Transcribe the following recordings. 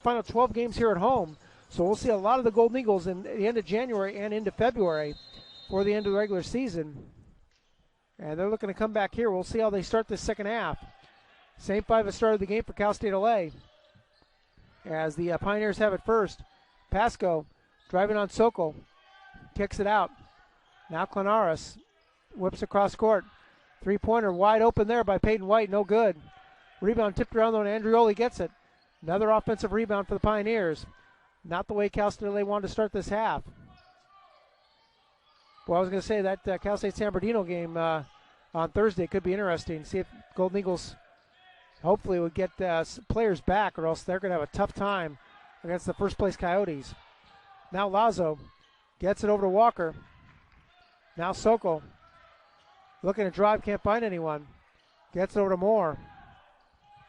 final 12 games here at home. So we'll see a lot of the Golden Eagles in the end of January and into February for the end of the regular season. And they're looking to come back here. We'll see how they start this second half. Same five that started the game for Cal State LA. As the Pioneers have it first. Pasco driving on Sokol. Kicks it out. Now Clanaris whips across court. Three-pointer wide open there by Peyton White. No good. Rebound tipped around though, and Andrioli gets it. Another offensive rebound for the Pioneers. Not the way Cal State LA wanted to start this half. Well, I was going to say that Cal State San Bernardino game on Thursday could be interesting. See if Golden Eagles hopefully would get players back, or else they're going to have a tough time against the first-place Coyotes. Now Lazo gets it over to Walker. Now Sokol looking to drive, can't find anyone. Gets it over to Moore.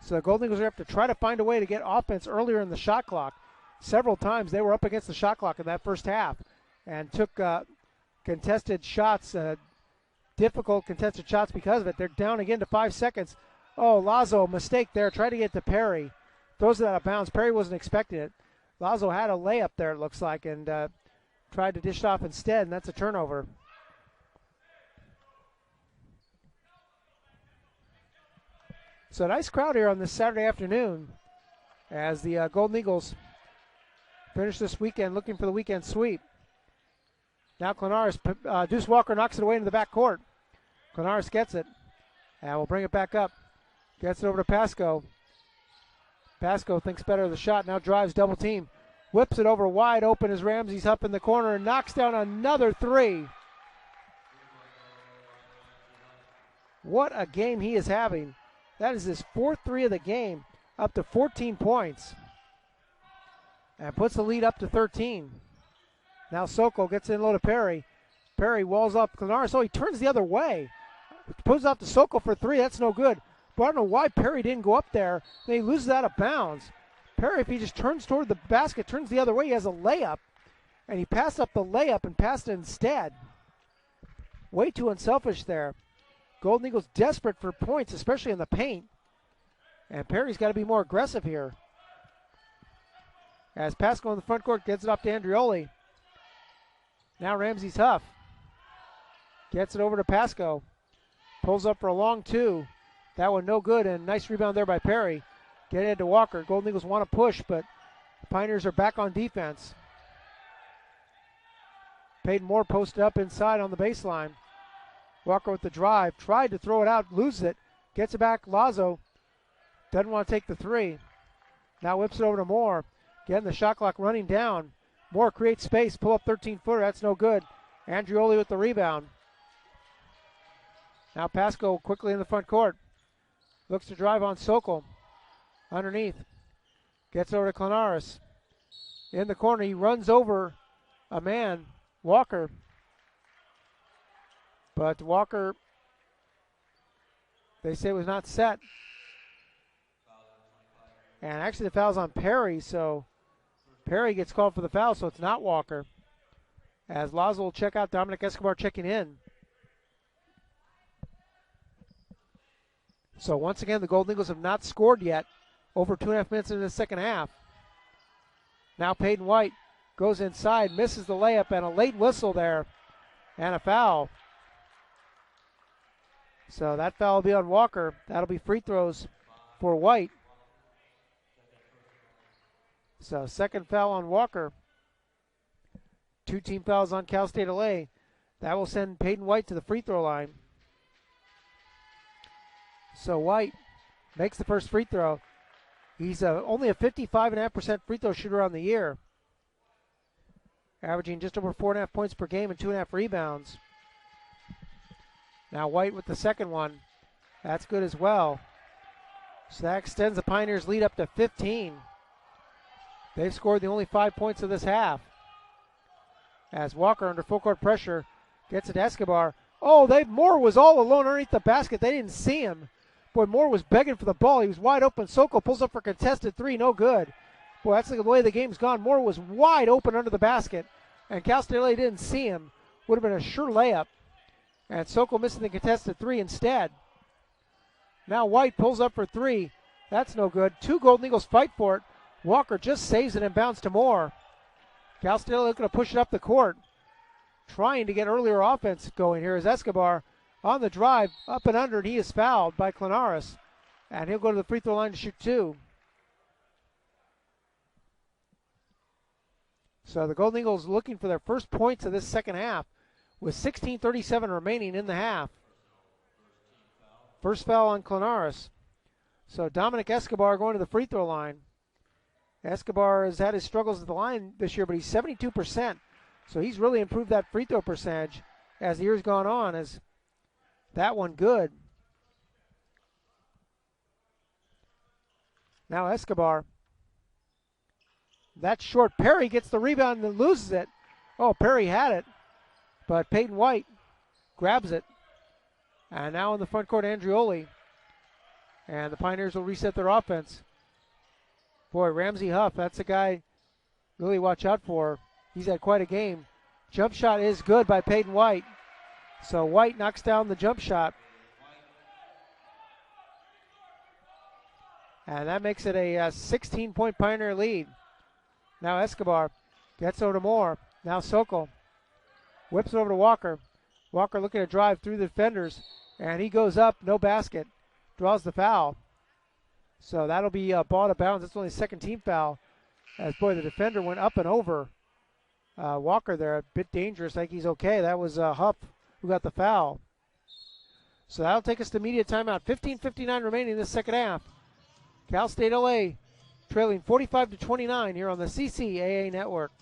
So the Golden Eagles are going to have to try to find a way to get offense earlier in the shot clock. Several times they were up against the shot clock in that first half and took contested shots, difficult contested shots because of it. They're down again to 5 seconds. Oh, Lazo, mistake there. Tried to get to Perry. Throws it out of bounds. Perry wasn't expecting it. Lazo had a layup there, it looks like, and tried to dish it off instead, and that's a turnover. So a nice crowd here on this Saturday afternoon as the Golden Eagles finish this weekend looking for the weekend sweep. Now Clanaris, Deuce Walker knocks it away into the backcourt. Clanaris gets it, and we'll bring it back up. Gets it over to Pasco. Pasco thinks better of the shot, now drives double team. Whips it over wide open as Ramsey's up in the corner and knocks down another three. What a game he is having. That is his fourth three of the game, up to 14 points. And puts the lead up to 13. Now Sokol gets in low to Perry. Perry walls up Clanaris. Oh, he turns the other way. Pulls off to Sokol for three. That's no good. But I don't know why Perry didn't go up there. Then he loses out of bounds. Perry, if he just turns toward the basket, turns the other way, he has a layup. And he passed up the layup and passed it instead. Way too unselfish there. Golden Eagles desperate for points, especially in the paint. And Perry's got to be more aggressive here. As Pascal in the front court gets it up to Andrioli. Now Ramsey's Huff. Gets it over to Pasco. Pulls up for a long two. That one no good, and nice rebound there by Perry. Get it to Walker. Golden Eagles want to push, but the Pioneers are back on defense. Peyton Moore posted up inside on the baseline. Walker with the drive. Tried to throw it out, loses it. Gets it back, Lazo. Doesn't want to take the three. Now whips it over to Moore. Getting the shot clock running down. Moore creates space, pull up 13-footer. That's no good. Andrioli with the rebound. Now Pasco quickly in the front court. Looks to drive on Sokol. Underneath. Gets over to Clanaris. In the corner, he runs over a man, Walker. But Walker, they say, was not set. And actually the foul's on Perry, so Perry gets called for the foul, so it's not Walker. As Lazo will check out, Dominic Escobar checking in. So once again, the Golden Eagles have not scored yet. Over 2.5 minutes into the second half. Now Peyton White goes inside, misses the layup, and a late whistle there, and a foul. So that foul will be on Walker. That'll be free throws for White. So second foul on Walker. 2 team fouls on Cal State LA. That will send Peyton White to the free throw line. So White makes the first free throw. He's only a 55.5% free throw shooter on the year. Averaging just over 4.5 points per game and 2.5 rebounds. Now White with the second one. That's good as well. So that extends the Pioneers' lead up to 15. They've scored the only 5 points of this half. As Walker under full court pressure gets it to Escobar. Oh, Moore was all alone underneath the basket. They didn't see him. Boy, Moore was begging for the ball. He was wide open. Sokol pulls up for contested three. No good. Boy, that's the way the game's gone. Moore was wide open under the basket, and Cal State LA didn't see him. Would have been a sure layup. And Sokol missing the contested three instead. Now White pulls up for three. That's no good. 2 Golden Eagles fight for it. Walker just saves it and bounce to Moore. Cal State looking to push it up the court. Trying to get earlier offense going here is Escobar on the drive, up and under, and he is fouled by Clemaris. And he'll go to the free throw line to shoot 2. So the Golden Eagles looking for their first points of this second half with 16:37 remaining in the half. First foul on Clemaris. So Dominic Escobar going to the free throw line. Escobar has had his struggles at the line this year, but he's 72%. So he's really improved that free throw percentage as the year's gone on. As that one good. Now Escobar. That's short. Perry gets the rebound and loses it. Oh, Perry had it, but Peyton White grabs it. And now in the front court, Andrioli. And the Pioneers will reset their offense. Boy, Ramsey Huff, that's a guy really watch out for. He's had quite a game. Jump shot is good by Peyton White. So White knocks down the jump shot. And that makes it a 16-point Pioneer lead. Now Escobar gets over to Moore. Now Sokol whips it over to Walker. Walker looking to drive through the defenders. And he goes up, no basket. Draws the foul. So that'll be ball out of bounds. That's only a second team foul. As, boy, the defender went up and over Walker there. A bit dangerous. I think he's okay. That was Huff who got the foul. So that'll take us to immediate timeout. 15:59 remaining in this second half. Cal State LA trailing 45-29 here on the CCAA network.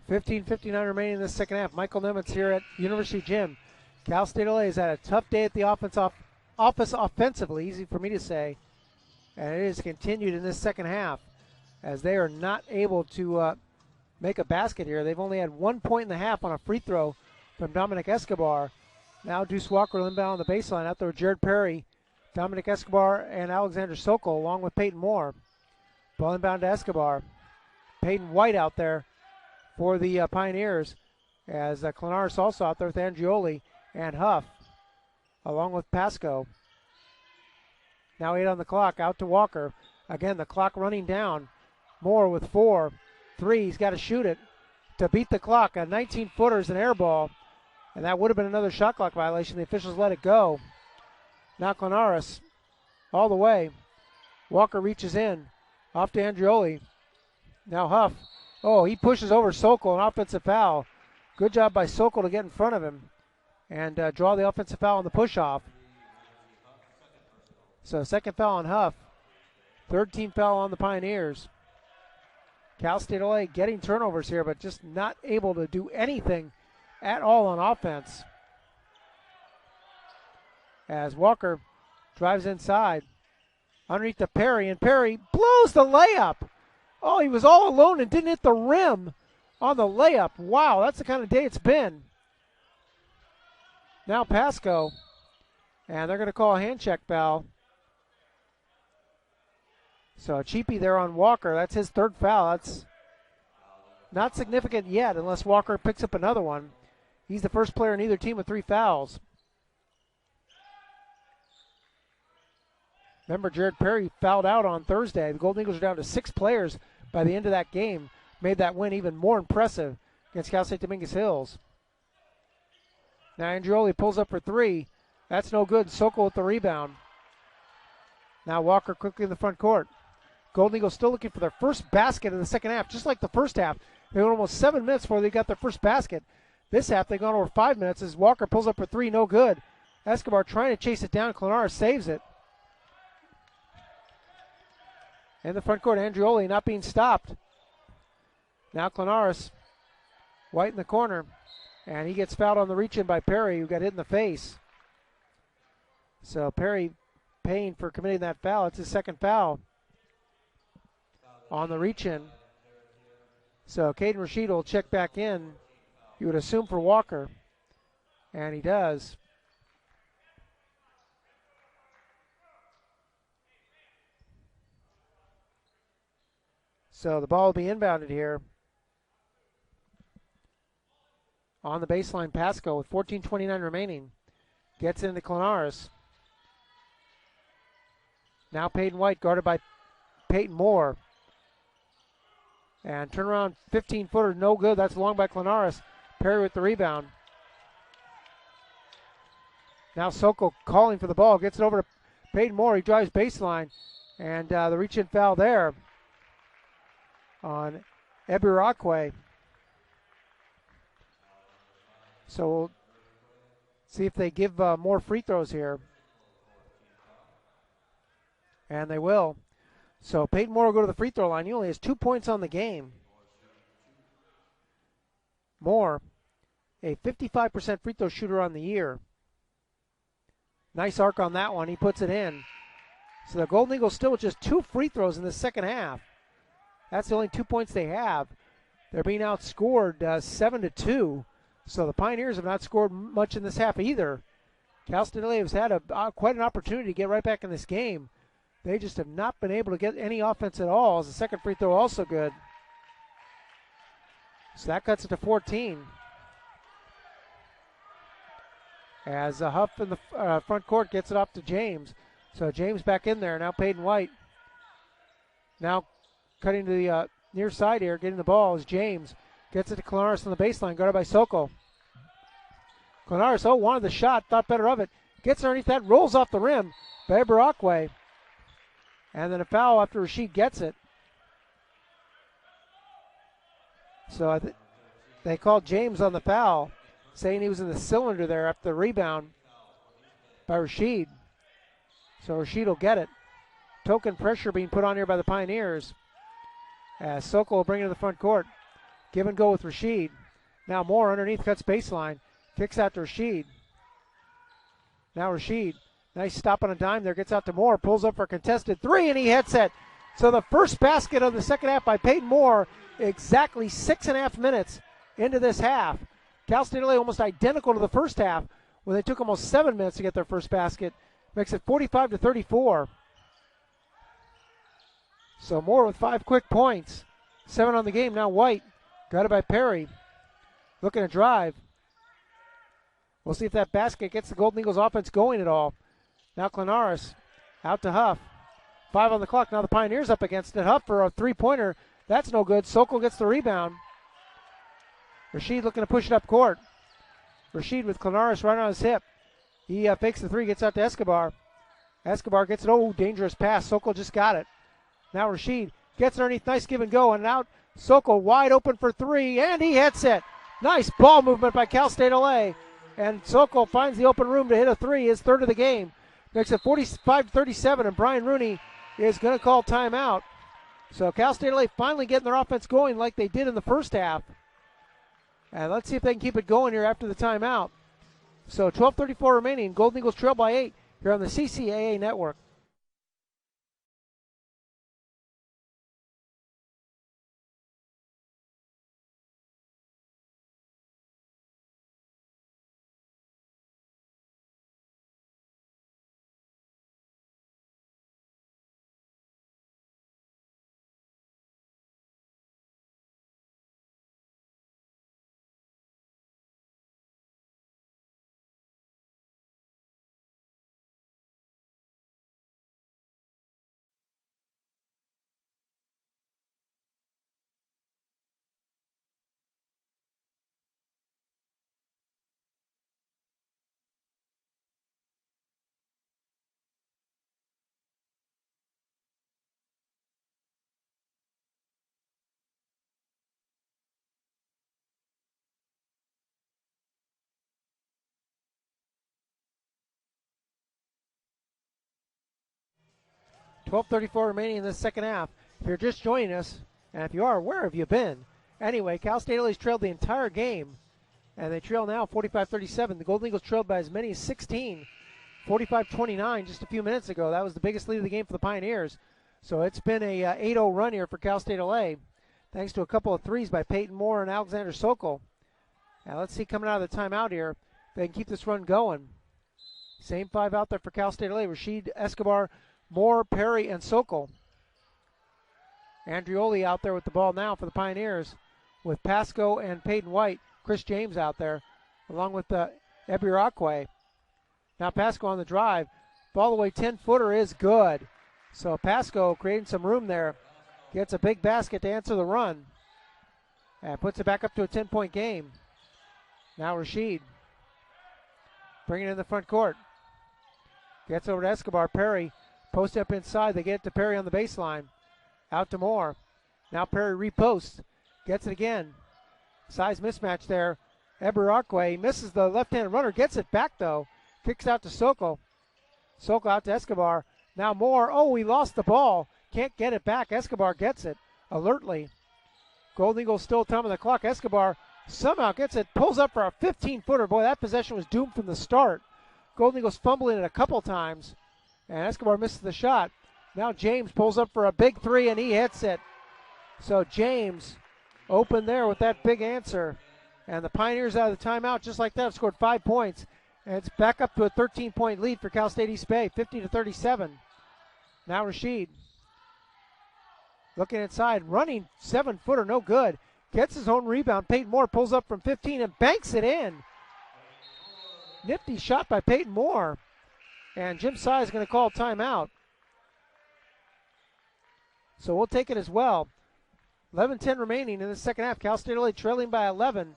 $15:59 remaining in the second half. Michael Nemitz here at University Gym. Cal State LA has had a tough day at the office offensively, easy for me to say. And it has continued in this second half as they are not able to make a basket here. They've only had 1 point in the half on a free throw from Dominic Escobar. Now Deuce Walker inbound on the baseline out there with Jared Perry, Dominic Escobar, and Alexander Sokol along with Peyton Moore. Ball inbound to Escobar. Peyton White out there for the Pioneers, as Clemaris also out there with Andrioli and Huff, along with Pasco. Now 8 on the clock, out to Walker. Again, the clock running down. Moore with 4. 3, he's got to shoot it to beat the clock. A 19-footer is an air ball, and that would have been another shot clock violation. The officials let it go. Now Clemaris all the way. Walker reaches in, off to Andrioli. Now Huff. Oh, he pushes over Sokol, an offensive foul. Good job by Sokol to get in front of him and draw the offensive foul on the push-off. So second foul on Huff. Third team foul on the Pioneers. Cal State LA getting turnovers here, but just not able to do anything at all on offense. As Walker drives inside, underneath to Perry, and Perry blows the layup. Oh, he was all alone and didn't hit the rim on the layup. Wow, that's the kind of day it's been. Now Pasco, and they're going to call a hand check foul. So a cheapie there on Walker. That's his third foul. That's not significant yet unless Walker picks up another one. He's the first player in either team with 3 fouls. Remember, Jared Perry fouled out on Thursday. The Golden Eagles are down to 6 players by the end of that game. Made that win even more impressive against Cal State Dominguez Hills. Now Andrioli pulls up for 3. That's no good. Sokol with the rebound. Now Walker quickly in the front court. Golden Eagles still looking for their first basket in the second half, just like the first half. They went almost 7 minutes before they got their first basket. This half, they've gone over 5 minutes as Walker pulls up for three, no good. Escobar trying to chase it down. Clonara saves it. In the front court, Andrioli not being stopped. Now Clonaris, White in the corner, and he gets fouled on the reach-in by Perry, who got hit in the face. So Perry paying for committing that foul. It's his second foul on the reach-in. So Caden Rashid will check back in, you would assume, for Walker, and he does. So the ball will be inbounded here. On the baseline, Pasco with 14:29 remaining. Gets into Clonaris. Now Peyton White guarded by Peyton Moore. And turnaround 15-footer, no good. That's long by Clonaris. Perry with the rebound. Now Sokol calling for the ball. Gets it over to Peyton Moore. He drives baseline. And the reach-in foul there on Ebirakwe. So we'll see if they give more free throws here. And they will. So Peyton Moore will go to the free throw line. He only has 2 points on the game. Moore, a 55% free throw shooter on the year. Nice arc on that one. He puts it in. So the Golden Eagles still with just 2 free throws in the second half. That's the only 2 points they have. They're being outscored 7-2. So the Pioneers have not scored much in this half either. Cal State LA has had quite an opportunity to get right back in this game. They just have not been able to get any offense at all. As the second free throw also good. So that cuts it to 14. As Huff in the front court gets it off to James. So James back in there. Now Peyton White. Now cutting to the near side here, getting the ball is James. Gets it to Clonaris on the baseline, guarded by Sokol. Clonaris, wanted the shot, thought better of it. Gets underneath that, rolls off the rim by Barakwe. And then a foul after Rashid gets it. So they called James on the foul, saying he was in the cylinder there after the rebound by Rashid. So Rashid will get it. Token pressure being put on here by the Pioneers. As Sokol will bring it to the front court. Give and go with Rashid. Now Moore underneath, cuts baseline. Kicks out to Rashid. Now Rashid. Nice stop on a dime there. Gets out to Moore. Pulls up for a contested three, and he hits it. So the first basket of the second half by Peyton Moore, exactly 6.5 minutes into this half. Cal State LA almost identical to the first half when they took almost 7 minutes to get their first basket. Makes it 45-34. So Moore with 5 quick points. 7 on the game. Now White. Got it by Perry. Looking to drive. We'll see if that basket gets the Golden Eagles offense going at all. Now Clonaris out to Huff. 5 on the clock. Now the Pioneers up against it. Huff for a three-pointer. That's no good. Sokol gets the rebound. Rashid looking to push it up court. Rashid with Clonaris right on his hip. He fakes the three, gets out to Escobar. Escobar gets it. Dangerous pass. Sokol just got it. Now Rashid gets underneath. Nice give and go. And out. Sokol wide open for three, and he hits it. Nice ball movement by Cal State LA. And Sokol finds the open room to hit a three, his third of the game. Makes it 45-37, and Brian Rooney is going to call timeout. So Cal State LA finally getting their offense going like they did in the first half. And let's see if they can keep it going here after the timeout. So 12:34 remaining. Golden Eagles trail by 8 here on the CCAA Network. 12:34 remaining in the second half. If you're just joining us, and if you are, where have you been? Anyway, Cal State LA's trailed the entire game, and they trail now 45-37. The Golden Eagles trailed by as many as 16, 45-29 just a few minutes ago. That was the biggest lead of the game for the Pioneers. So it's been a 8-0 run here for Cal State LA, thanks to a couple of threes by Peyton Moore and Alexander Sokol. Now let's see, coming out of the timeout here, if they can keep this run going. Same five out there for Cal State LA: Rashid, Escobar, Moore, Perry, and Sokol. Andrioli out there with the ball now for the Pioneers, with Pasco and Peyton White. Chris James out there, along with Ebirakwe. Now Pasco on the drive. Ball away 10-footer is good. So Pasco creating some room there. Gets a big basket to answer the run. And puts it back up to a 10-point game. Now Rashid. Bringing it in the front court. Gets over to Escobar. Perry post up inside. They get it to Perry on the baseline. Out to Moore. Now Perry reposts. Gets it again. Size mismatch there. Ebirakwe misses the left-handed runner. Gets it back though. Kicks out to Sokol. Sokol out to Escobar. Now Moore. Oh, he lost the ball. Can't get it back. Escobar gets it alertly. Golden Eagles still time on the clock. Escobar somehow gets it. Pulls up for a 15-footer. Boy, that possession was doomed from the start. Golden Eagles fumbling it a couple times. And Escobar misses the shot. Now James pulls up for a big three, and he hits it. So James open there with that big answer. And the Pioneers out of the timeout just like that have scored 5 points. And it's back up to a 13-point lead for Cal State East Bay, 50-37. Now Rashid. Looking inside, running 7-footer, no good. Gets his own rebound. Peyton Moore pulls up from 15 and banks it in. Nifty shot by Peyton Moore. And Jim Sy is going to call timeout. So we'll take it as well. 11:10 remaining in the second half. Cal State LA trailing by 11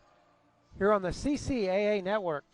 here on the CCAA network.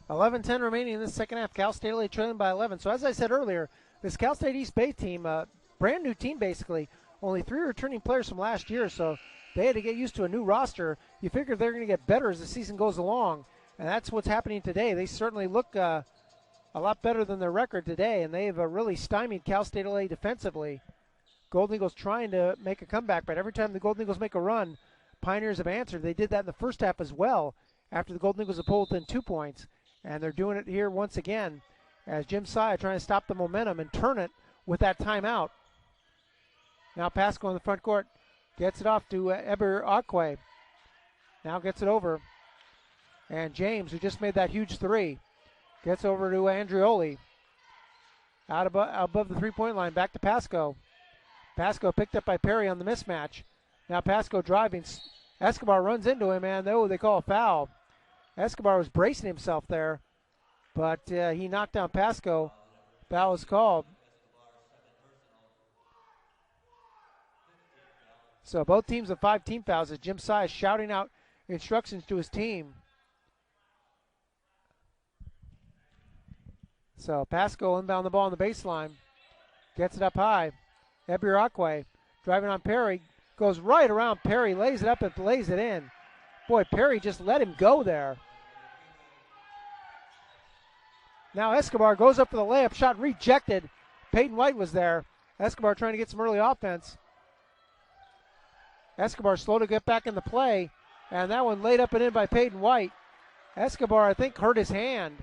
$11:10 remaining in the second half. Cal State LA trailing by 11. So as I said earlier, this Cal State East Bay team, brand new team basically, only 3 returning players from last year, so they had to get used to a new roster. You figure they're going to get better as the season goes along, and that's what's happening today. They certainly look a lot better than their record today, and they've really stymied Cal State LA defensively. Golden Eagles trying to make a comeback, but every time the Golden Eagles make a run, Pioneers have answered. They did that in the first half as well, after the Golden Eagles have pulled within 2 points. And they're doing it here once again as Jim Sy trying to stop the momentum and turn it with that timeout. Now Pasco in the front court gets it off to Ebirakwe. Now gets it over. And James, who just made that huge three, gets over to Andrioli. Out above the three-point line, back to Pasco. Pasco picked up by Perry on the mismatch. Now Pasco driving. Escobar runs into him, and they call a foul. Escobar was bracing himself there, but he knocked down Pasco. Foul was called. So both teams have 5 team fouls as Jim Sy is shouting out instructions to his team. So Pasco inbound the ball on the baseline. Gets it up high. Ebirakwe driving on Perry. Goes right around Perry, lays it up and lays it in. Boy, Perry just let him go there. Now Escobar goes up for the layup, shot rejected. Peyton White was there. Escobar trying to get some early offense. Escobar slow to get back in the play. And that one laid up and in by Peyton White. Escobar, I think, hurt his hand.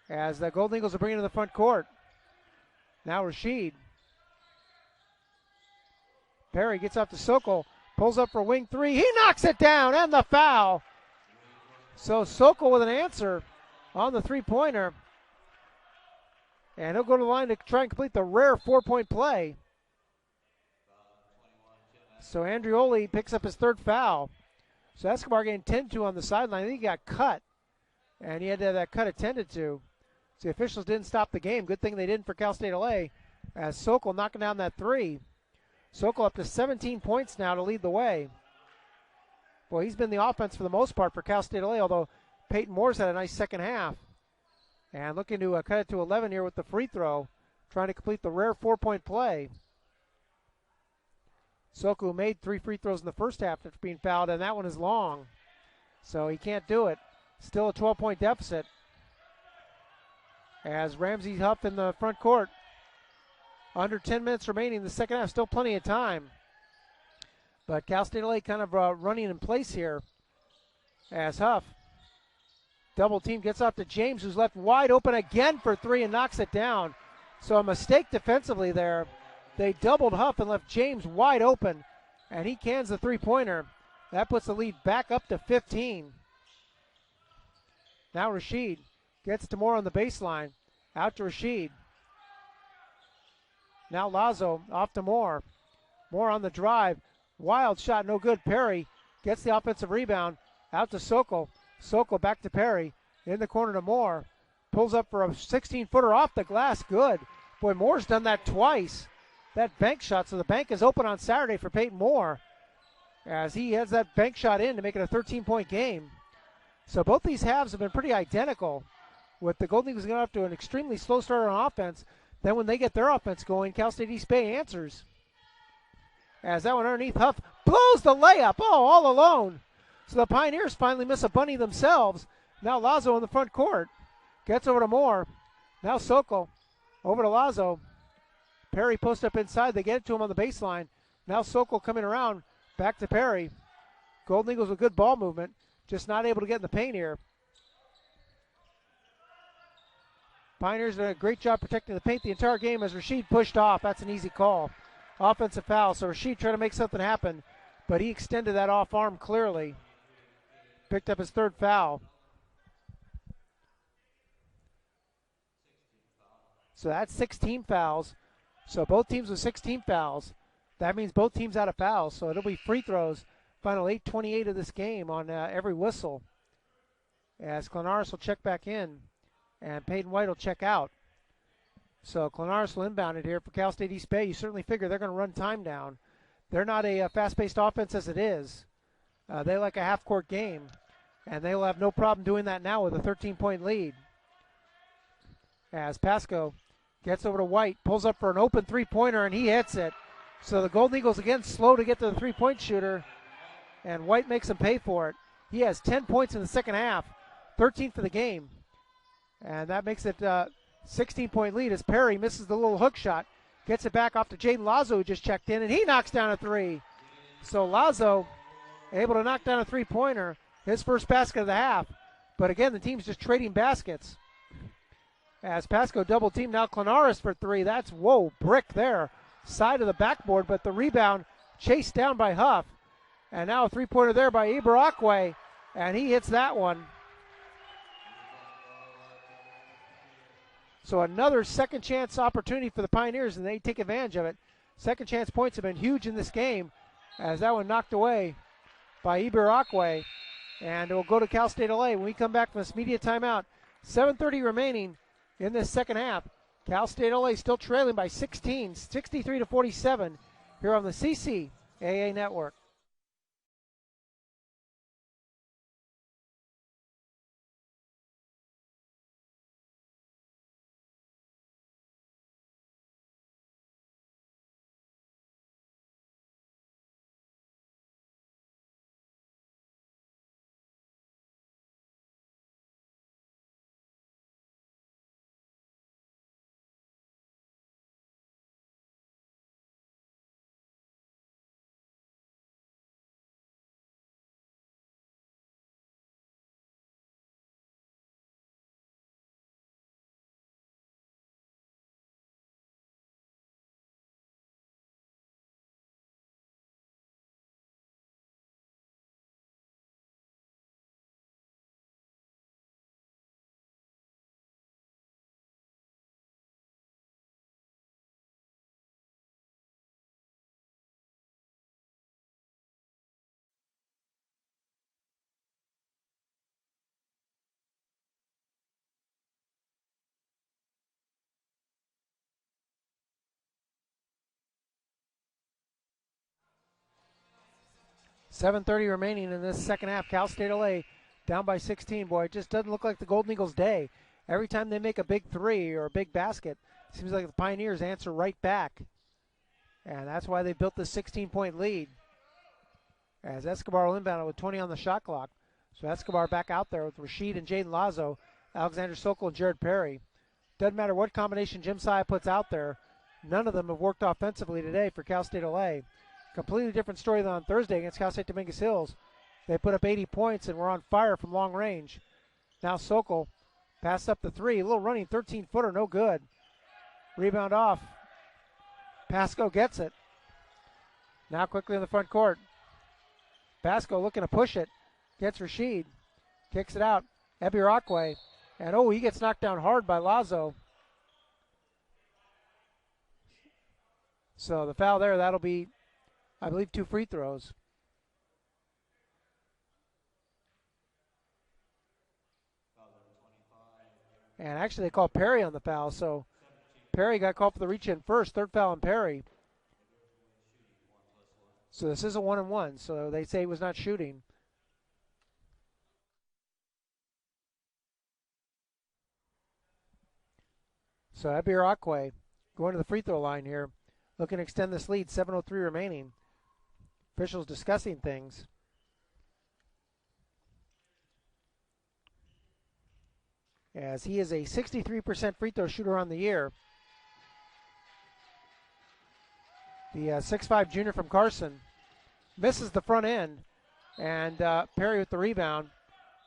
As the Golden Eagles are bringing to the front court. Now Rashid. Perry gets up to Sokol. Pulls up for wing three. He knocks it down, and the foul. So Sokol with an answer on the three-pointer. And he'll go to the line to try and complete the rare 4-point play. So Andrioli picks up his third foul. So Escobar getting 10-2 on the sideline. I think he got cut, and he had to have that cut attended to. So the officials didn't stop the game. Good thing they didn't for Cal State LA, as Sokol knocking down that three. Sokol up to 17 points now to lead the way. Boy, he's been the offense for the most part for Cal State LA, although Peyton Moore's had a nice second half. And looking to cut it to 11 here with the free throw, trying to complete the rare 4-point play. Sokol made 3 free throws in the first half after being fouled, and that one is long. So he can't do it. Still a 12-point deficit. As Ramsey Huff in the front court. Under 10 minutes remaining in the second half. Still plenty of time. But Cal State LA kind of running in place here. As Huff, double team, gets off to James, who's left wide open again for three and knocks it down. So a mistake defensively there. They doubled Huff and left James wide open, and he cans the three-pointer. That puts the lead back up to 15. Now Rashid gets to Moore on the baseline. Out to Rashid. Now Lazo off to Moore. Moore on the drive. Wild shot, no good. Perry gets the offensive rebound. Out to Sokol. Sokol back to Perry. In the corner to Moore. Pulls up for a 16-footer off the glass. Good. Boy, Moore's done that twice. That bank shot. So the bank is open on Saturday for Peyton Moore, as he has that bank shot in to make it a 13-point game. So both these halves have been pretty identical, with the Golden Eagles going off to an extremely slow start on offense. Then when they get their offense going, Cal State East Bay answers. As that one underneath, Huff blows the layup. Oh, all alone. So the Pioneers finally miss a bunny themselves. Now Lazo in the front court. Gets over to Moore. Now Sokol over to Lazo. Perry post up inside. They get it to him on the baseline. Now Sokol coming around. Back to Perry. Golden Eagles with good ball movement. Just not able to get in the paint here. Pioneers did a great job protecting the paint the entire game as Rashid pushed off. That's an easy call. Offensive foul. So Rashid trying to make something happen, but he extended that off arm clearly. Picked up his third foul. So that's 16 fouls. So both teams with 16 fouls. That means both teams out of fouls. So it'll be free throws. Final 8:28 of this game on every whistle. As Clemaris will check back in, and Peyton White will check out. So Clemaris will inbound it here for Cal State East Bay. You certainly figure they're going to run time down. They're not a fast-paced offense as it is. They like a half-court game, and they will have no problem doing that now with a 13-point lead. As Pasco gets over to White, pulls up for an open three-pointer, and he hits it. So the Golden Eagles, again, slow to get to the three-point shooter, and White makes him pay for it. He has 10 points in the second half, 13 for the game. And that makes it a 16-point lead as Perry misses the little hook shot. Gets it back off to Jaden Lazo, who just checked in, and he knocks down a three. So Lazo able to knock down a three-pointer, his first basket of the half. But again, the team's just trading baskets. As Pasco double team, now Clemaris for three. That's, whoa, brick there. Side of the backboard, but the rebound chased down by Huff. And now a three-pointer there by Ibarakwe, and he hits that one. So another second chance opportunity for the Pioneers, and they take advantage of it. Second chance points have been huge in this game, as that one knocked away by Ibarakwe. And it will go to Cal State LA when we come back from this media timeout. 7:30 remaining in this second half. Cal State LA still trailing by 16, 63-47 here on the CCAA Network. 7:30 remaining in this second half. Cal State LA down by 16. Boy, it just doesn't look like the Golden Eagles' day. Every time they make a big three or a big basket, it seems like the Pioneers answer right back. And that's why they built this 16-point lead. As Escobar will inbound with 20 on the shot clock. So Escobar back out there with Rashid and Jaden Lazo, Alexander Sokol and Jared Perry. Doesn't matter what combination Jim Saya puts out there, none of them have worked offensively today for Cal State LA. Completely different story than on Thursday against Cal State Dominguez Hills. They put up 80 points and were on fire from long range. Now Sokol passed up the three. A little running 13-footer, no good. Rebound off. Pasco gets it. Now quickly in the front court. Pasco looking to push it. Gets Rashid. Kicks it out. Ebirakwe. And he gets knocked down hard by Lazo. So the foul there, that'll be, I believe, 2 free throws. And actually they called Perry on the foul, so Perry got called for the reach in first. Third foul on Perry. So this is a 1-and-1, so they say he was not shooting. So Ebirakwe going to the free throw line here, looking to extend this lead, 7:03 remaining. Officials discussing things. As he is a 63% free throw shooter on the year. The 6'5 junior from Carson misses the front end, and Perry with the rebound.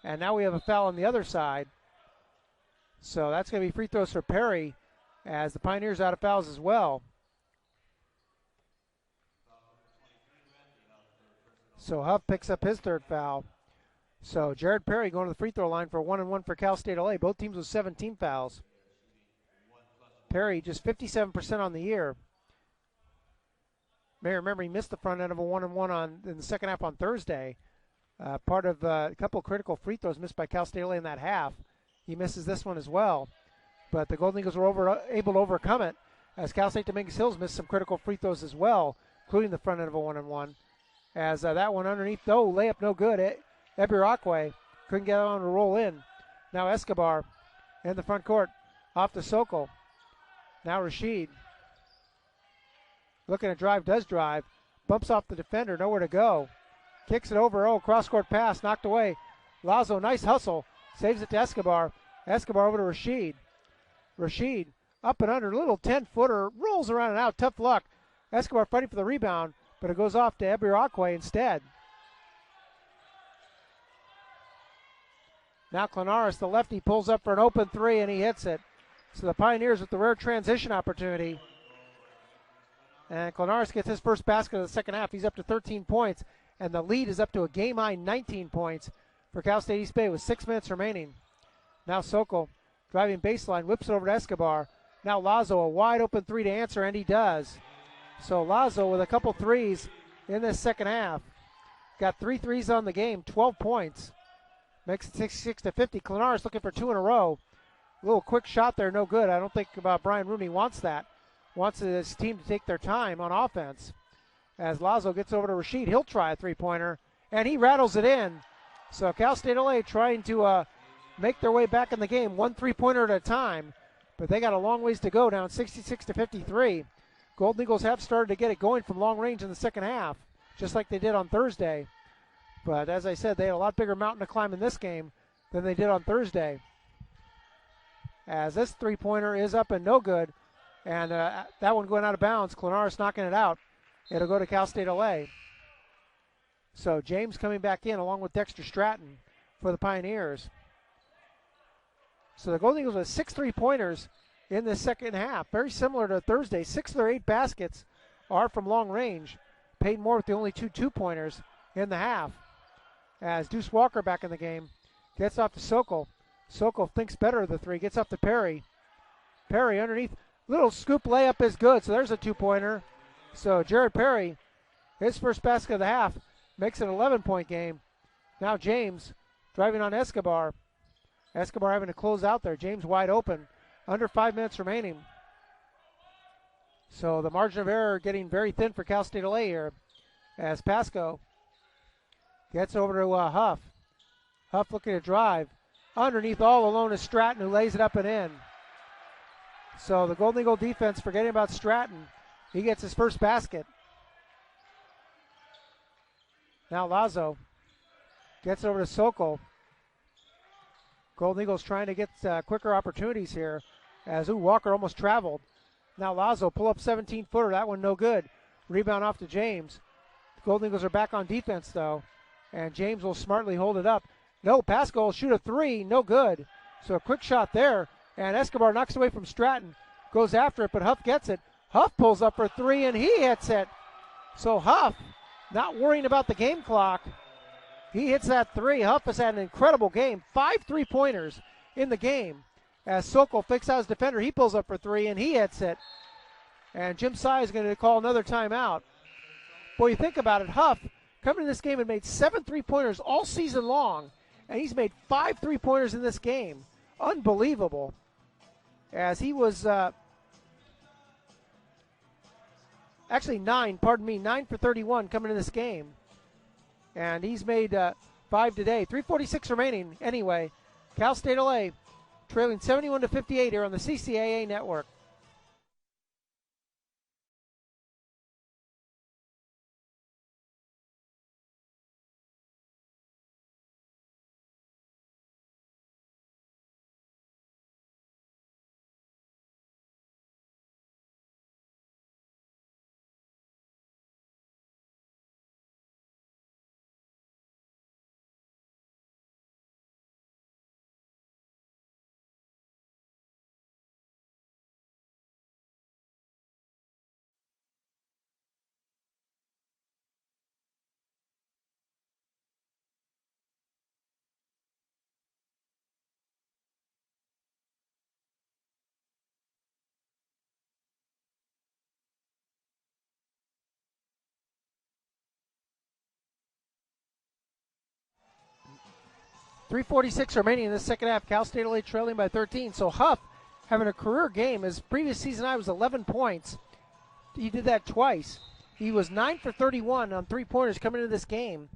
And now we have a foul on the other side. So that's going to be free throws for Perry, as the Pioneers out of fouls as well. So Huff picks up his third foul. So Jared Perry going to the free throw line for a 1-and-1 for Cal State LA. Both teams with 17 fouls. Perry just 57% on the year. May remember he missed the front end of a 1-and-1 in the second half on Thursday. Part of a couple of critical free throws missed by Cal State LA in that half. He misses this one as well. But the Golden Eagles were able to overcome it, as Cal State Dominguez Hills missed some critical free throws as well, including the front end of a 1-and-1. As that one underneath, though, layup no good. Ebirakwe couldn't get on to roll in. Now Escobar in the front court, off to Sokol. Now Rashid. Looking to drive, does drive. Bumps off the defender, nowhere to go. Kicks it over, cross-court pass, knocked away. Lazo, nice hustle, saves it to Escobar. Escobar over to Rashid. Rashid up and under, little 10-footer, rolls around and out, tough luck. Escobar fighting for the rebound, but it goes off to Ebirakwe instead. Now Clanaris, the lefty, pulls up for an open three, and he hits it. So the Pioneers with the rare transition opportunity. And Clanaris gets his first basket of the second half. He's up to 13 points, and the lead is up to a game-high 19 points for Cal State East Bay with 6 minutes remaining. Now Sokol driving baseline, whips it over to Escobar. Now Lazo, a wide open three to answer, and he does. So Lazo with a couple threes in this second half. Got 3 threes on the game, 12 points. Makes it 66-50. Clanaris looking for 2 in a row. A little quick shot there, no good. I don't think Brian Rooney wants that. Wants his team to take their time on offense. As Lazo gets over to Rashid, he'll try a three-pointer, and he rattles it in. So Cal State LA trying to make their way back in the game, 1 3-pointer at a time, but they got a long ways to go, down 66-53. Golden Eagles have started to get it going from long range in the second half, just like they did on Thursday. But as I said, they had a lot bigger mountain to climb in this game than they did on Thursday. As this three-pointer is up and no good, and that one going out of bounds. Clanaris knocking it out. It'll go to Cal State LA. So James coming back in along with Dexter Stratton for the Pioneers. So the Golden Eagles with 6 3-pointers in the second half. Very similar to Thursday. 6 of their 8 baskets are from long range. Peyton Moore with the only 2 2-pointers in the half. As Deuce Walker back in the game. Gets off to Sokol. Sokol thinks better of the three. Gets off to Perry. Perry underneath. Little scoop layup is good, so there's a 2-pointer. So Jared Perry, his first basket of the half, makes it an 11-point game. Now James driving on Escobar. Escobar having to close out there. James wide open. Under 5 minutes remaining. So the margin of error getting very thin for Cal State LA here. As Pasco Gets over to Huff. Huff looking to drive. Underneath all alone is Stratton, who lays it up and in. So the Golden Eagle defense forgetting about Stratton. He gets his first basket. Now Lazo gets over to Sokol. Golden Eagles trying to get quicker opportunities here as Walker almost traveled. Now Lazo pull up 17-footer. That one no good. Rebound off to James. The Golden Eagles are back on defense though, and James will smartly hold it up. No, Pascal will shoot a three. No good. So a quick shot there, and Escobar knocks away from Stratton. Goes after it, but Huff gets it. Huff pulls up for three, and he hits it. So Huff, not worrying about the game clock, he hits that three. Huff has had an incredible game. 5 3-pointers in the game. As Sokol fakes out his defender, he pulls up for three, and he hits it. And Jim Sy is going to call another timeout. Boy, you think about it, Huff coming in this game and made 7 3-pointers all season long, and he's made 5 3-pointers in this game. Unbelievable. As he was, actually 9 for 31 coming in this game. And he's made 5 today. 3:46 remaining anyway. Cal State LA trailing 71-58 here on the CCAA network. .346 remaining in the second half. Cal State LA trailing by 13. So Huff having a career game. His previous season high was 11 points. He did that twice. He was 9 for 31 on 3-pointers coming into this game,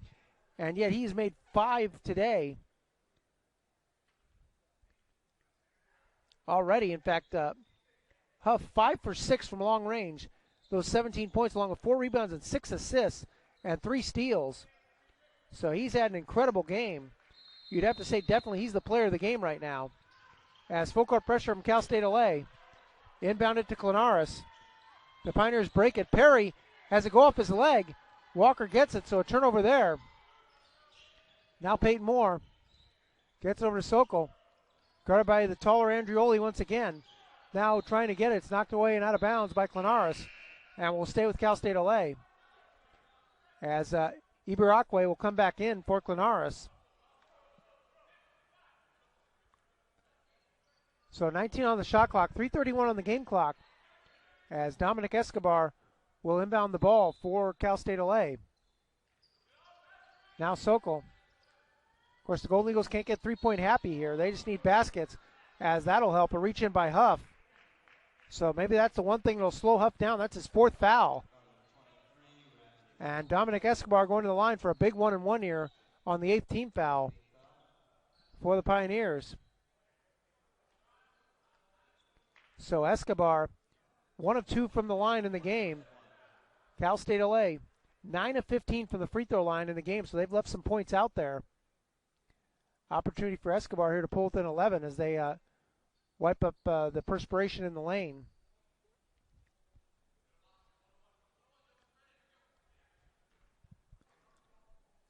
and yet he's made 5 today. Already, in fact, Huff 5 for 6 from long range. Those 17 points along with 4 rebounds and 6 assists and 3 steals. So he's had an incredible game. You'd have to say definitely he's the player of the game right now. As full court pressure from Cal State LA. Inbounded to Clinaris. The Pioneers break it. Perry has it go off his leg. Walker gets it, so a turnover there. Now Peyton Moore gets over to Sokol. Guarded by the taller Andrioli once again. Now trying to get it. It's knocked away and out of bounds by Clinaris. And will stay with Cal State LA. As Ibarakwe will come back in for Clinaris. So 19 on the shot clock, 3:31 on the game clock, as Dominic Escobar will inbound the ball for Cal State LA. Now Sokol. Of course, the Golden Eagles can't get 3-point happy here. They just need baskets, as that'll help. A reach in by Huff. So maybe that's the one thing that'll slow Huff down. That's his 4th foul. And Dominic Escobar going to the line for a big 1-and-1 here on the 8th team foul for the Pioneers. So Escobar, 1 of 2 from the line in the game. Cal State LA, 9 of 15 from the free throw line in the game, so they've left some points out there. Opportunity for Escobar here to pull within 11 as they wipe up the perspiration in the lane.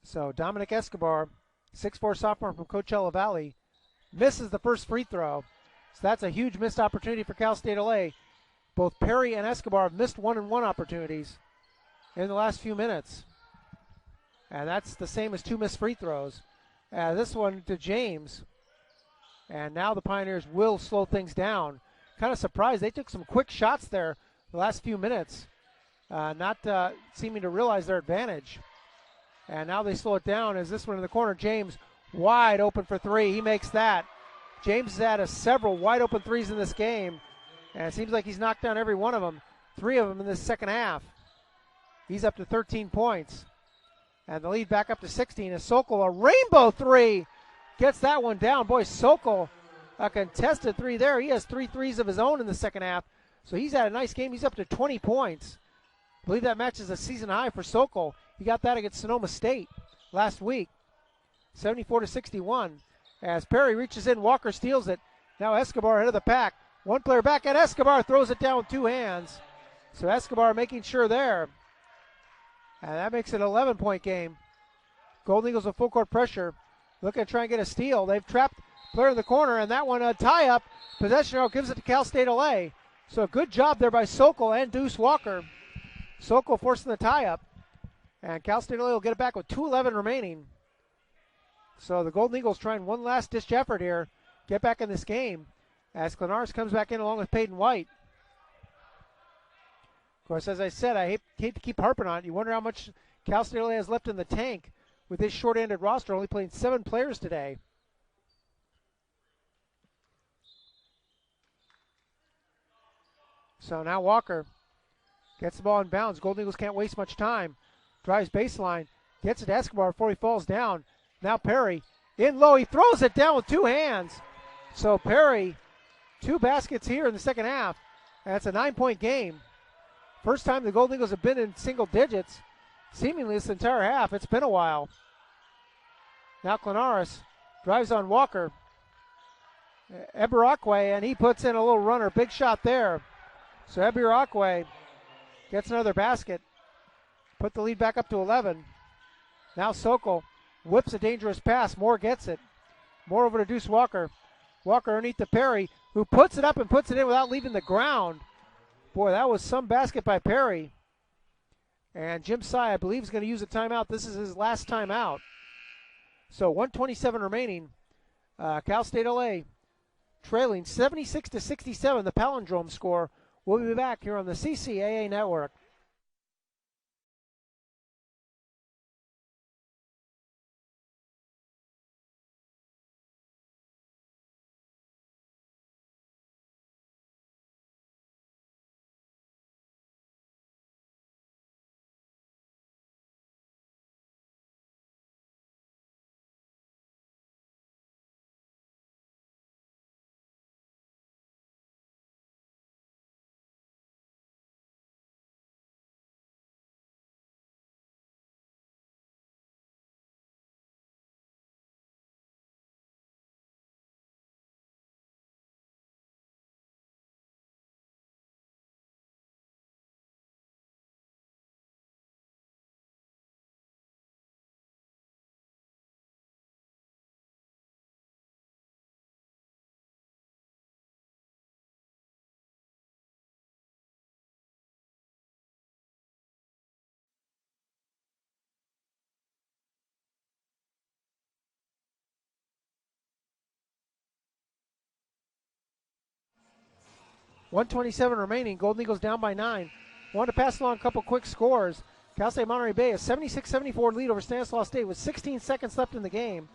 So Dominic Escobar, 6'4" sophomore from Coachella Valley, misses the first free throw. So that's a huge missed opportunity for Cal State LA. Both Perry and Escobar have missed 1-and-1 opportunities in the last few minutes. And that's the same as 2 missed free throws. This one to James. And now the Pioneers will slow things down. Kind of surprised. They took some quick shots there the last few minutes, not seeming to realize their advantage. And now they slow it down as this one in the corner. James wide open for 3. He makes that. James has had several wide open threes in this game, and it seems like he's knocked down every one of them. 3 of them in this second half. He's up to 13 points. And the lead back up to 16 is Sokol. A rainbow three. Gets that one down. Boy, Sokol, a contested three there. He has 3 threes of his own in the second half. So he's had a nice game. He's up to 20 points. I believe that matches a season high for Sokol. He got that against Sonoma State last week. 74-61. As Perry reaches in, Walker steals it. Now Escobar ahead of the pack. One player back, and Escobar throws it down with 2 hands. So Escobar making sure there. And that makes it an 11-point game. Golden Eagles with full court pressure. Looking to try and get a steal. They've trapped player in the corner, and that one a tie-up. Possession arrow gives it to Cal State LA. So a good job there by Sokol and Deuce Walker. Sokol forcing the tie-up. And Cal State LA will get it back with 2:11 remaining. So the Golden Eagles trying one last ditch effort here. Get back in this game. As Clanaris comes back in along with Peyton White. Of course, as I said, I hate to keep harping on it. You wonder how much Cal State LA has left in the tank with this short-handed roster, only playing 7 players today. So now Walker gets the ball in bounds. Golden Eagles can't waste much time. Drives baseline, gets it to Escobar before he falls down. Now Perry in low. He throws it down with 2 hands. So Perry, 2 baskets here in the second half. That's a 9-point game. First time the Golden Eagles have been in single digits, seemingly this entire half. It's been a while. Now Clanaris drives on Walker. Eberakwe, and he puts in a little runner. Big shot there. So Eberakwe gets another basket. Put the lead back up to 11. Now Sokol whips a dangerous pass. Moore gets it. Moore over to Deuce Walker. Walker underneath to Perry, who puts it up and puts it in without leaving the ground. Boy, that was some basket by Perry. And Jim Sy, I believe, is going to use a timeout. This is his last timeout. So 1:27 remaining. Cal State LA trailing 76-67, the palindrome score. We'll be back here on the CCAA Network. .127 remaining. Golden Eagles down by 9. Want to pass along a couple quick scores. Cal State Monterey Bay a 76-74 lead over Stanislaus State with 16 seconds left in the game.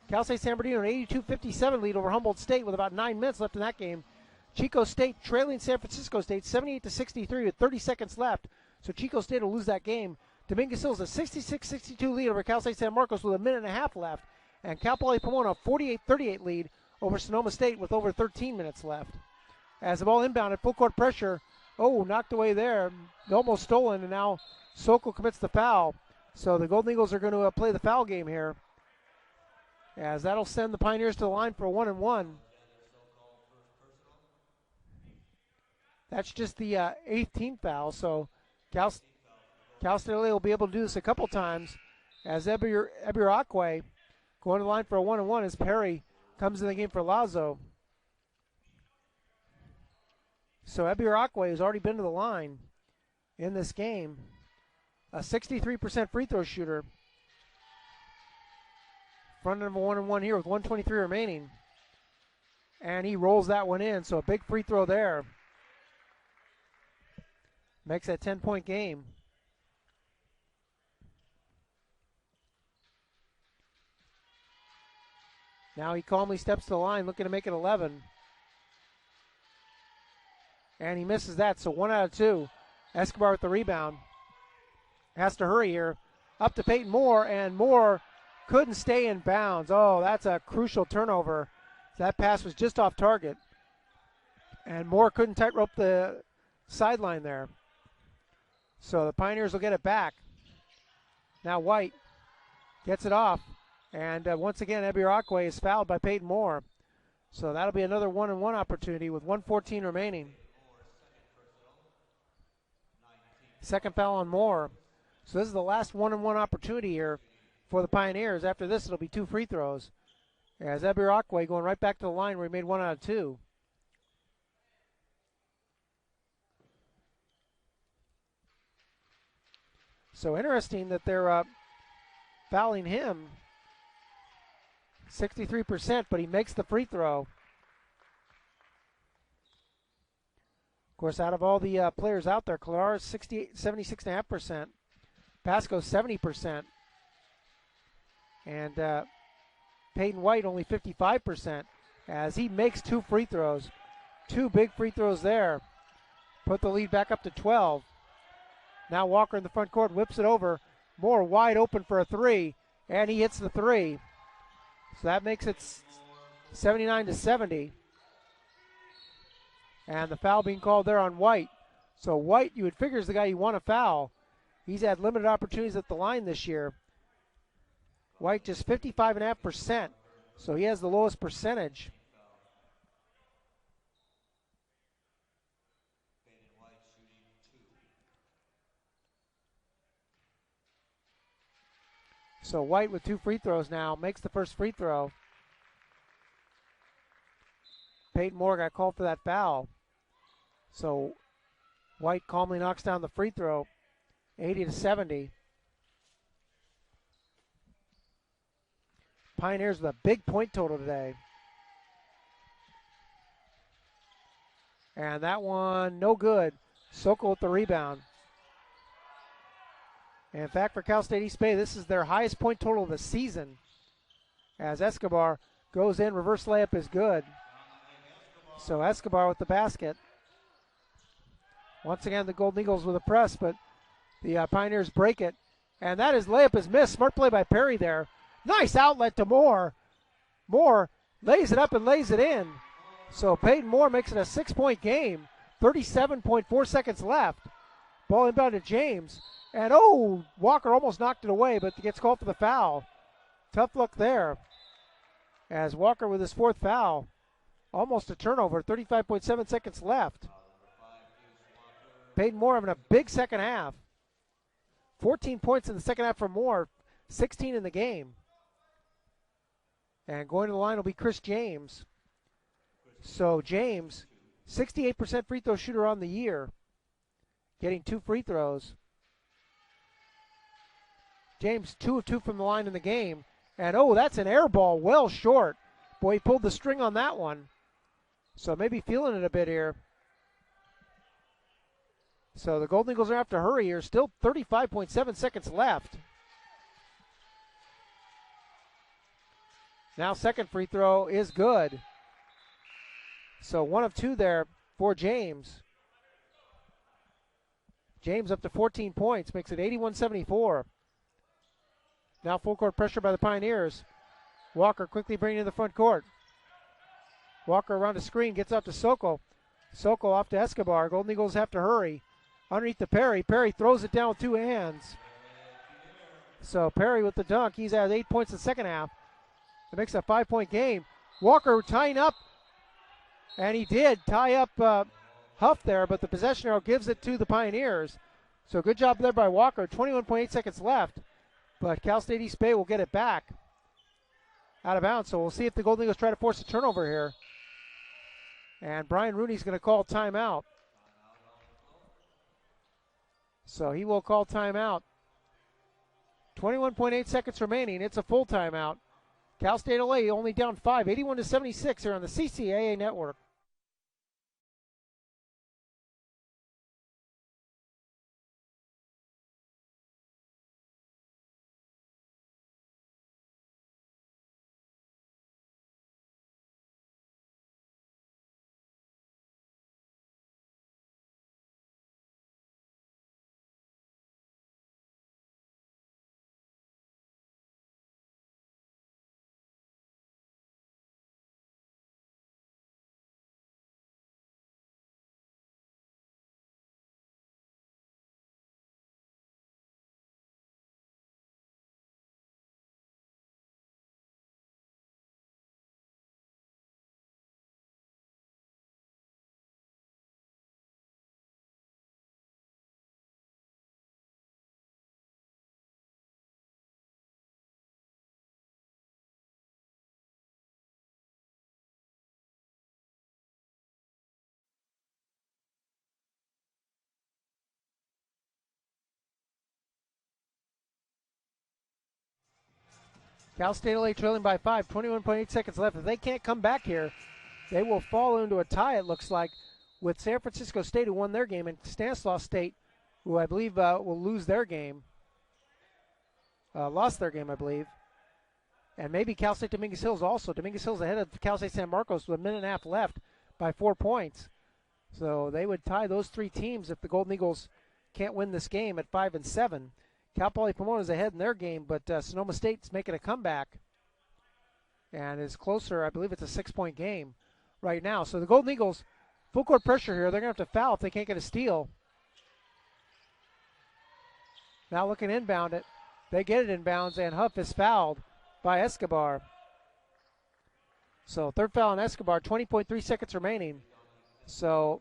Cal State San Bernardino an 82-57 lead over Humboldt State with about 9 minutes left in that game. Chico State trailing San Francisco State 78-63 with 30 seconds left. So Chico State will lose that game. Dominguez Hills a 66-62 lead over Cal State San Marcos with a minute and a half left. And Cal Poly Pomona a 48-38 lead over Sonoma State with over 13 minutes left. As the ball inbounded, full court pressure. Oh, knocked away there. Almost stolen, and now Sokol commits the foul. So the Golden Eagles are going to play the foul game here. As that'll send the Pioneers to the line for a 1-and-1. That's just the 8th team foul. So Cal State LA will be able to do this a couple times. As Eberakwe going to the line for a 1-and-1 as Perry comes in the game for Lazo. So Eberakwe has already been to the line in this game. A 63% free throw shooter. Front of a 1-and-1 here with 1:23 remaining. And he rolls that one in, so a big free throw there. Makes that 10-point game. Now he calmly steps to the line, looking to make it 11. And he misses that, so 1 out of 2. Escobar with the rebound. Has to hurry here. Up to Peyton Moore, and Moore couldn't stay in bounds. Oh, that's a crucial turnover. That pass was just off target. And Moore couldn't tightrope the sideline there. So the Pioneers will get it back. Now White gets it off. And once again, Ebirakwe is fouled by Peyton Moore. So that'll be another 1-on-1 opportunity with 1:14 remaining. Second foul on Moore. So this is the last 1-on-1 opportunity here for the Pioneers. After this, it'll be 2 free throws. As Ebirakwe going right back to the line where he made 1 out of 2. So interesting that they're fouling him 63%, but he makes the free throw. Of course, out of all the players out there, Clara's 76.5%, Pasco 70%, and Peyton White only 55%, as he makes 2 free throws. 2 big free throws there. Put the lead back up to 12. Now Walker in the front court whips it over. Moore wide open for a 3, and he hits the 3. So that makes it 79-70. And the foul being called there on White. So White, you would figure, is the guy you want to foul. He's had limited opportunities at the line this year. White just 55.5%, so he has the lowest percentage. So White with 2 free throws now, makes the first free throw. Peyton Moore got called for that foul. So White calmly knocks down the free throw, 80-70. Pioneers with a big point total today. And that one, no good. Sokol with the rebound. And in fact, for Cal State East Bay, this is their highest point total of the season. As Escobar goes in, reverse layup is good. So Escobar with the basket. Once again, the Golden Eagles with a press, but the Pioneers break it. And that is layup is missed. Smart play by Perry there. Nice outlet to Moore. Moore lays it up and lays it in. So Peyton Moore makes it a 6-point game. 37.4 seconds left. Ball inbound to James. And Walker almost knocked it away, but gets called for the foul. Tough look there. As Walker with his 4th foul. Almost a turnover, 35.7 seconds left. Peyton Moore having a big second half. 14 points in the second half for Moore, 16 in the game. And going to the line will be Chris James. So James, 68% free throw shooter on the year, getting 2 free throws. James 2 of 2 from the line in the game. And that's an air ball, well short. Boy, he pulled the string on that one. So maybe feeling it a bit here. So the Golden Eagles are have to hurry here. Still 35.7 seconds left. Now second free throw is good. So 1 of 2 there for James. James up to 14 points, makes it 81-74. Now full court pressure by the Pioneers. Walker quickly bringing in the front court. Walker around the screen, gets up to Sokol. Sokol off to Escobar. Golden Eagles have to hurry. Underneath to Perry. Perry throws it down with 2 hands. So Perry with the dunk. He's at 8 points in the second half. It makes a 5-point game. Walker tying up. And he did tie up Huff there, but the possession arrow gives it to the Pioneers. So good job there by Walker. 21.8 seconds left. But Cal State East Bay will get it back. Out of bounds. So we'll see if the Golden Eagles try to force a turnover here. And Brian Rooney's going to call timeout. So he will call timeout. 21.8 seconds remaining. It's a full timeout. Cal State LA only down 5, 81-76 here on the CCAA network. Cal State LA trailing by 5, 21.8 seconds left. If they can't come back here, they will fall into a tie, it looks like, with San Francisco State, who won their game, and Stanislaus State, who I believe will lose their game. Lost their game, I believe. And maybe Cal State Dominguez Hills also. Dominguez Hills ahead of Cal State San Marcos with a minute and a half left by 4 points. So they would tie those three teams if the Golden Eagles can't win this game at 5 and 7. Cal Poly Pomona is ahead in their game, but Sonoma State's making a comeback and is closer. I believe it's a 6-point game right now. So the Golden Eagles, full court pressure here. They're going to have to foul if they can't get a steal. Now looking inbound it. They get it inbounds, and Huff is fouled by Escobar. So third foul on Escobar, 20.3 seconds remaining. So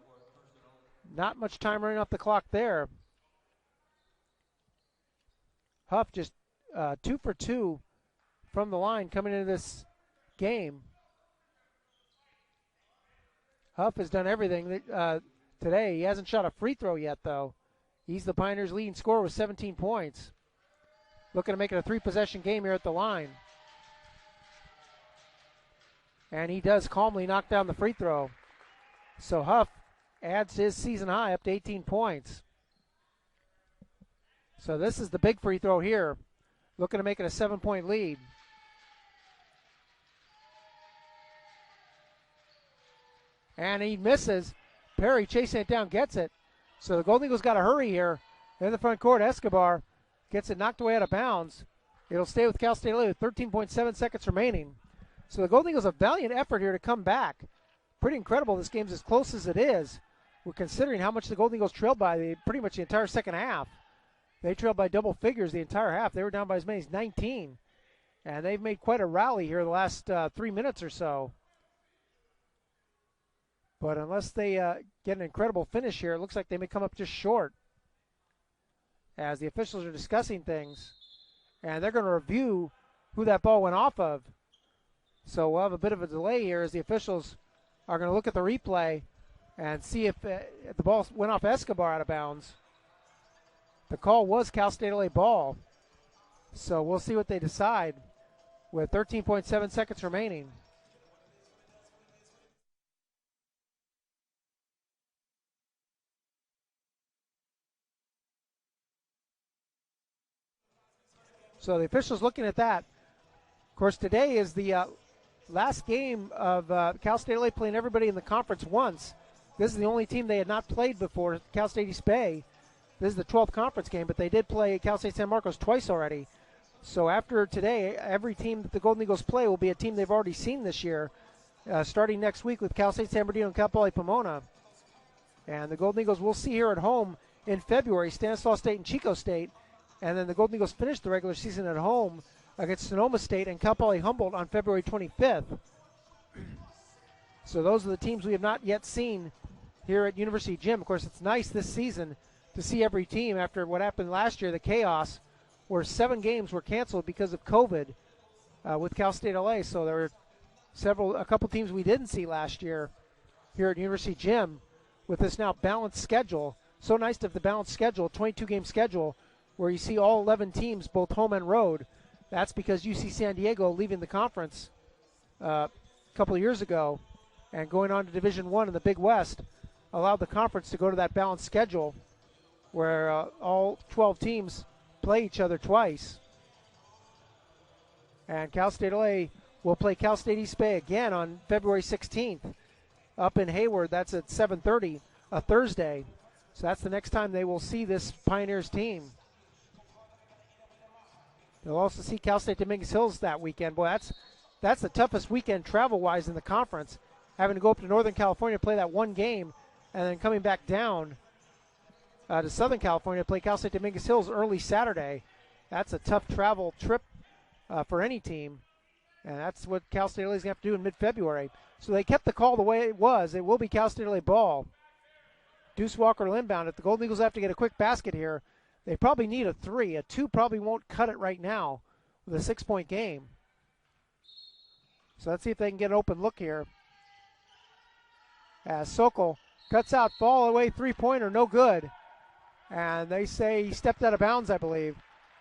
not much time running off the clock there. Huff just 2 for 2 from the line coming into this game. Huff has done everything today. He hasn't shot a free throw yet, though. He's the Pioneers' leading scorer with 17 points. Looking to make it a 3-possession game here at the line. And he does calmly knock down the free throw. So Huff adds his season high up to 18 points. So this is the big free throw here. Looking to make it a 7-point lead. And he misses. Perry chasing it down, gets it. So the Golden Eagles got to hurry here. In the front court, Escobar gets it knocked away out of bounds. It'll stay with Cal State LA with 13.7 seconds remaining. So the Golden Eagles, a valiant effort here to come back. Pretty incredible this game's as close as it is. We're considering how much the Golden Eagles trailed by pretty much the entire second half. They trailed by double figures the entire half. They were down by as many as 19. And they've made quite a rally here the last 3 minutes or so. But unless they get an incredible finish here, it looks like they may come up just short as the officials are discussing things. And they're going to review who that ball went off of. So we'll have a bit of a delay here as the officials are going to look at the replay and see if the ball went off Escobar out of bounds. The call was Cal State LA ball. So we'll see what they decide with 13.7 seconds remaining. So the officials looking at that. Of course, today is the last game of Cal State LA playing everybody in the conference once. This is the only team they had not played before, Cal State East Bay. This is the 12th conference game, but they did play Cal State San Marcos twice already. So after today, every team that the Golden Eagles play will be a team they've already seen this year, starting next week with Cal State San Bernardino and Cal Poly Pomona. And the Golden Eagles will see here at home in February, Stanislaus State and Chico State. And then the Golden Eagles finish the regular season at home against Sonoma State and Cal Poly Humboldt on February 25th. So those are the teams we have not yet seen here at University Gym. Of course, it's nice this season to see every team after what happened last year, the chaos, where 7 games were canceled because of COVID with Cal State LA. So there were a couple teams we didn't see last year here at University Gym with this now balanced schedule. So nice to have the balanced schedule, 22-game schedule, where you see all 11 teams, both home and road. That's because UC San Diego, leaving the conference a couple of years ago and going on to Division I in the Big West, allowed the conference to go to that balanced schedule where all 12 teams play each other twice. And Cal State LA will play Cal State East Bay again on February 16th up in Hayward. That's at 7:30, a Thursday. So that's the next time they will see this Pioneers team. They'll also see Cal State Dominguez Hills that weekend. Boy, that's the toughest weekend travel-wise in the conference, having to go up to Northern California to play that one game and then coming back down to Southern California to play Cal State Dominguez Hills early Saturday. That's a tough travel trip for any team, and that's what Cal State LA is going to have to do in mid-February. So they kept the call the way it was. It will be Cal State LA ball. Deuce Walker will inbound it. The Golden Eagles have to get a quick basket here. They probably need a 3. A 2 probably won't cut it right now with a 6-point game. So let's see if they can get an open look here. As Sokol cuts out, fall away, 3-pointer, no good. And they say he stepped out of bounds, I believe.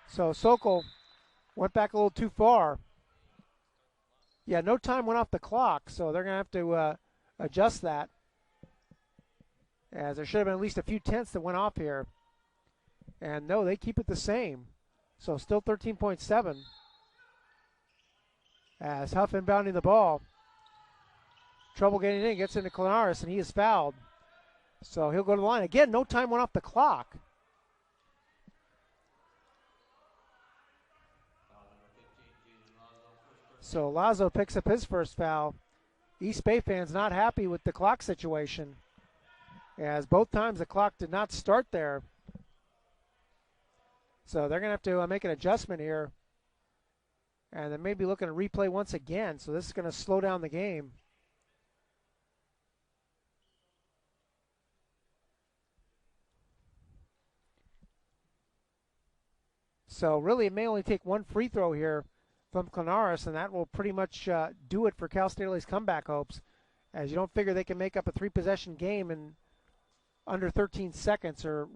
So Sokol went back a little too far. Yeah, no time went off the clock, so they're going to have to adjust that. As there should have been at least a few tenths that went off here. And no, they keep it the same. So still 13.7. As Huff inbounding the ball. Trouble getting in, gets into Clemaris, and he is fouled. So he'll go to the line. Again, no time went off the clock. So Lazo picks up his first foul. East Bay fans not happy with the clock situation, as both times the clock did not start there. So they're going to have to make an adjustment here. And then maybe looking at replay once again. So this is going to slow down the game. So really it may only take one free throw here from Clemaris, and that will pretty much do it for Cal State LA's comeback hopes, as you don't figure they can make up a three-possession game in under 13 seconds or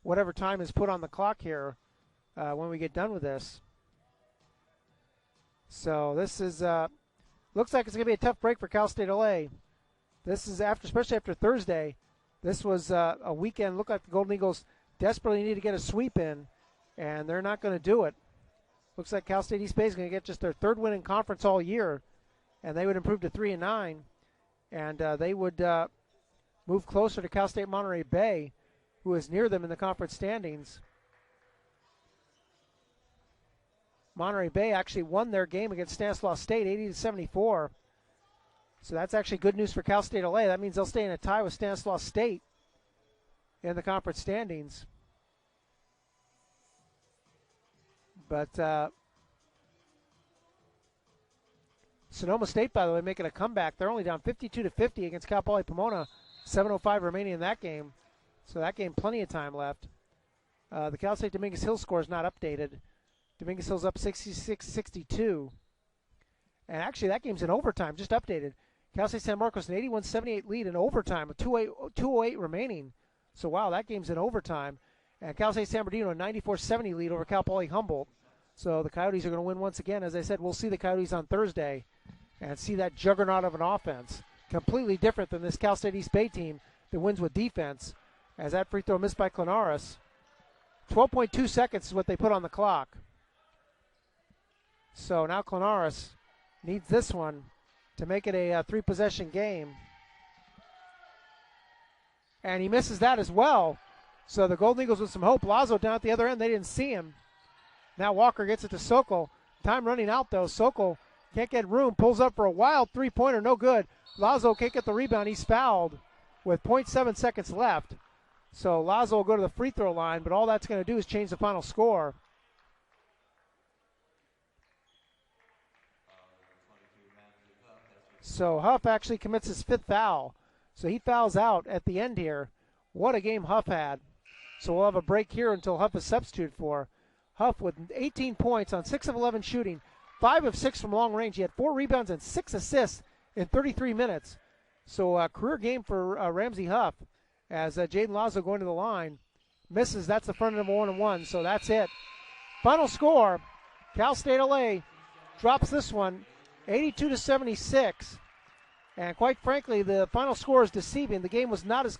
whatever time is put on the clock here when we get done with this. So this is looks like it's going to be a tough break for Cal State LA. This is especially after Thursday. This was a weekend. Looked like the Golden Eagles desperately need to get a sweep in, and they're not going to do it. Looks like Cal State East Bay is going to get just their third win in conference all year, and they would improve to 3-9, and they would move closer to Cal State Monterey Bay, who is near them in the conference standings. Monterey Bay actually won their game against Stanislaus State 80-74. So that's actually good news for Cal State LA. That means they'll stay in a tie with Stanislaus State in the conference standings. But Sonoma State, by the way, making a comeback. They're only down 52-50 against Cal Poly Pomona. 7:05 remaining in that game. So that game, plenty of time left. The Cal State Dominguez Hill score is not updated. Dominguez Hill's up 66-62. And actually, that game's in overtime, just updated. Cal State San Marcos an 81-78 lead in overtime with 2:08 remaining. So, wow, that game's in overtime. And Cal State San Bernardino a 94-70 lead over Cal Poly Humboldt. So the Coyotes are going to win once again. As I said, we'll see the Coyotes on Thursday and see that juggernaut of an offense. Completely different than this Cal State East Bay team that wins with defense. As that free throw missed by Clemaris. 12.2 seconds is what they put on the clock. So now Clemaris needs this one to make it a three-possession game. And he misses that as well. So the Golden Eagles with some hope. Lazo down at the other end, they didn't see him. Now Walker gets it to Sokol. Time running out though. Sokol can't get room, pulls up for a wild three-pointer, no good. Lazo can't get the rebound, he's fouled with 0.7 seconds left. So Lazo will go to the free throw line, but all that's going to do is change the final score. So Huff actually commits his fifth foul. So he fouls out at the end here. What a game Huff had. So we'll have a break here until Huff is substituted for. Huff with 18 points on 6 of 11 shooting, 5 of 6 from long range. He had 4 rebounds and 6 assists in 33 minutes. So a career game for Ramsey Huff as Jaden Lazo going to the line. Misses, that's the front end of 1-1, so that's it. Final score, Cal State LA drops this one 82-76. And quite frankly, the final score is deceiving. The game was not as